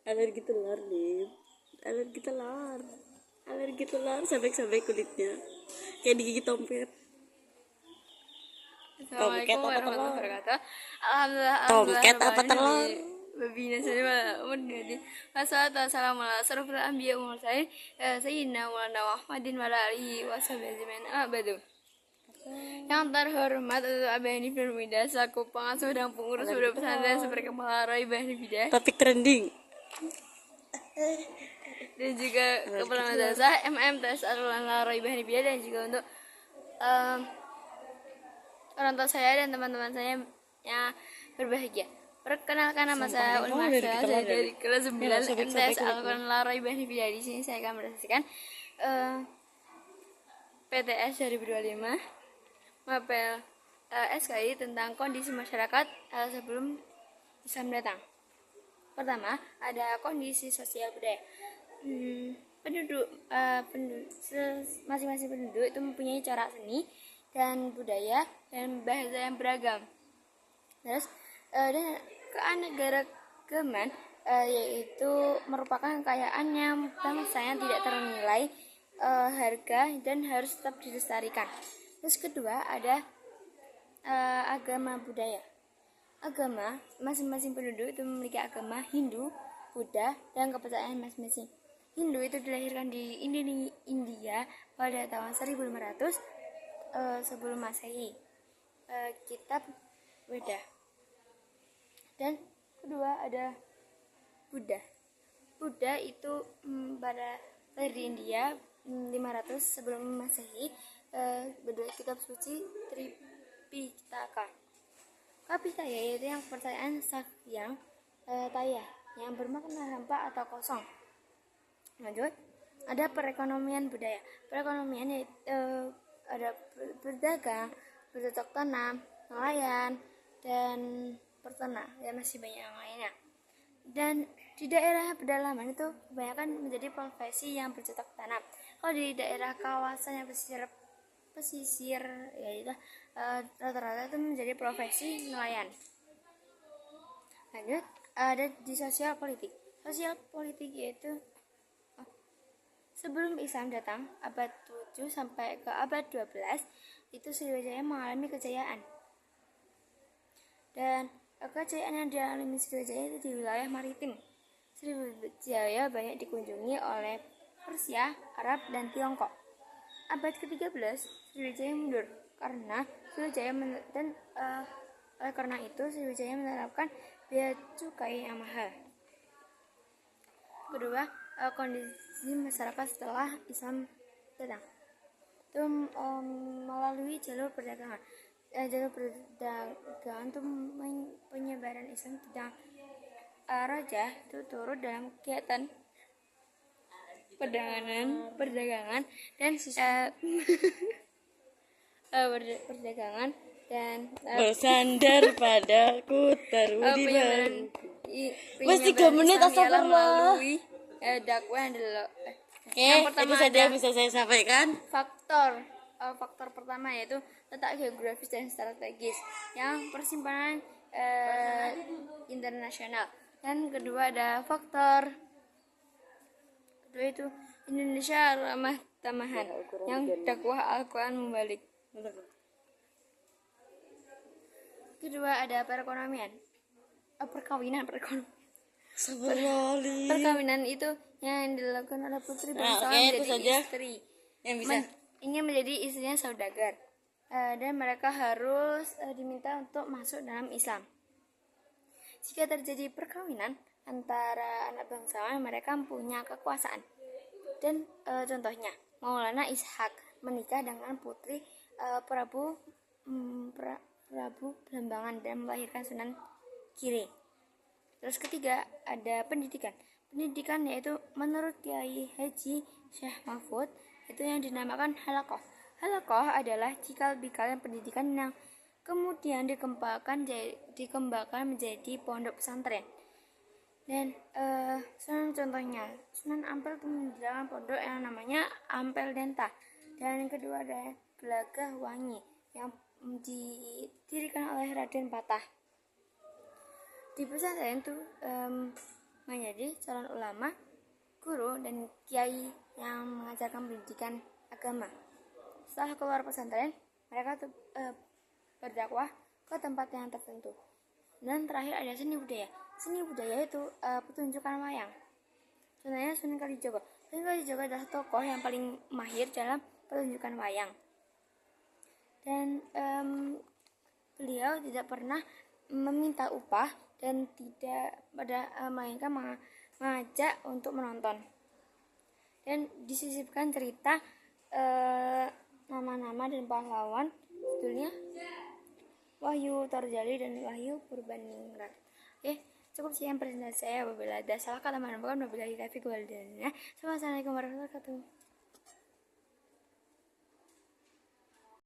Alergi telur nih, alergi telur sampai kulitnya kayak digigit tomcat. Assalamualaikum Apa warahmatullahi telur? wabarakatuh. Alhamdulillah, Tomcat apa rabbil telur? alamin. Babina jadi wassalatu wassalamu ala asrofil anbiya wal mursalin sayyidina Maulana Muhammadin wa ala alihi washabihi ajmain. Abadu. Yang terhormat untuk Abani Firmida selaku pengasuh dan pengurus pondok pesantren seperti Kepala Rai Bahri Bidah Topik trending. dan juga Kepala Madrasah MMTS Al-Lana Rai Bahri Bidah dan juga untuk orang tua saya dan teman-teman saya yang berbahagia. Perkenalkan nama saya Ulma Syah, saya dari kelas 9 MTS Al-Lana Rai Bahri Bidah. Di sini saya akan menjelaskan PTS 2025 mapel SKI tentang kondisi masyarakat sebelum Islam datang. Pertama, ada kondisi sosial budaya. Masing-masing penduduk itu mempunyai corak seni dan budaya dan bahasa yang beragam. Terus, dan keanekaragaman yaitu merupakan kekayaan yang bangsanya tidak ternilai harga dan harus tetap dilestarikan. Terus kedua ada agama budaya. Agama, masing-masing penduduk itu memiliki agama Hindu, Buddha, dan kepercayaan masing-masing. Hindu itu dilahirkan di India pada tahun 1500 sebelum Masehi. Kitab Weda. Dan kedua ada Buddha. Buddha itu pada lahir di India 500 sebelum Masehi. Berdua kitab suci Tripitaka. Kapitaya yaitu yang kepercayaan Sakyang Taya yang bermakna hampa atau kosong. Lanjut, ada perekonomian budaya. Perekonomian yaitu ada berdagang, bercocok tanam, nelayan, dan peternak, dan masih banyak yang lainnya. Dan di daerah pedalaman itu kebanyakan menjadi profesi yang bercocok tanam. Kalau di daerah kawasan yang pesisir yaitu rata-rata itu menjadi profesi nelayan. Lanjut, ada di sosial politik. Sosial politik yaitu sebelum Islam datang abad 7 sampai ke abad 12 itu Sriwijaya mengalami kejayaan. Dan kejayaan yang dialami Sriwijaya itu di wilayah maritim. Sriwijaya banyak dikunjungi oleh Persia, Arab, dan Tiongkok. Abad ke-13 Sriwijaya mundur karena oleh karena itu Sriwijaya menerapkan bea cukai yang mahal. Kedua, kondisi masyarakat setelah Islam datang itu melalui jalur perdagangan. Jalur perdagangan itu penyebaran Islam tidak raja itu turut dalam kegiatan perdagangan dan perdagangan dan bersandar padaku terudi baru. Masih 3 menit astagfirullah. Melalui dakwah adalah yang pertama itu saja yang bisa saya sampaikan. Faktor pertama yaitu letak geografis dan strategis yang persimpangan internasional. Dan kedua ada faktor itu Indonesia ramah tamahan yang dakwah Al-Quran membalik. Kedua ada perkawinan. Perkawinan itu yang dilakukan oleh putri bangsawan menjadi istri yang ingin menjadi istrinya saudagar, dan mereka harus diminta untuk masuk dalam Islam. Jika terjadi perkawinan antara anak bangsawan, mereka punya kekuasaan. Dan contohnya, Maulana Ishak menikah dengan putri Prabu Blambangan dan melahirkan Sunan Giri. Terus ketiga, ada pendidikan. Pendidikan yaitu menurut Kiai Haji Syekh Mahfud itu yang dinamakan halakoh. Halakoh adalah cikal-bakal pendidikan yang kemudian dikembangkan menjadi pondok pesantren. Dan contohnya Sunan Ampel itu mendirikan pondok yang namanya Ampel Denta. Dan yang kedua ada Gelagah Wangi yang didirikan oleh Raden Patah. Di pesantren itu menjadi calon ulama, guru, dan kiai yang mengajarkan pendidikan agama. Setelah keluar pesantren, mereka berdakwah ke tempat yang tertentu. Dan terakhir ada seni budaya. Seni budaya itu pertunjukan wayang. Contohnya Sunan Kalijaga. Sunan Kalijaga adalah tokoh yang paling mahir dalam pertunjukan wayang. Dan beliau tidak pernah meminta upah dan tidak melainkan mengajak untuk menonton. Dan disisipkan cerita nama-nama dan pahlawan, judulnya Wahyu Torjali dan Wahyu Purbaningrat. Oke, cukup sekian presentasi saya. Apabila ada salah kata mohon maaf. Wabillahi taufiq wal hidayah. Wassalamualaikum warahmatullahi wabarakatuh.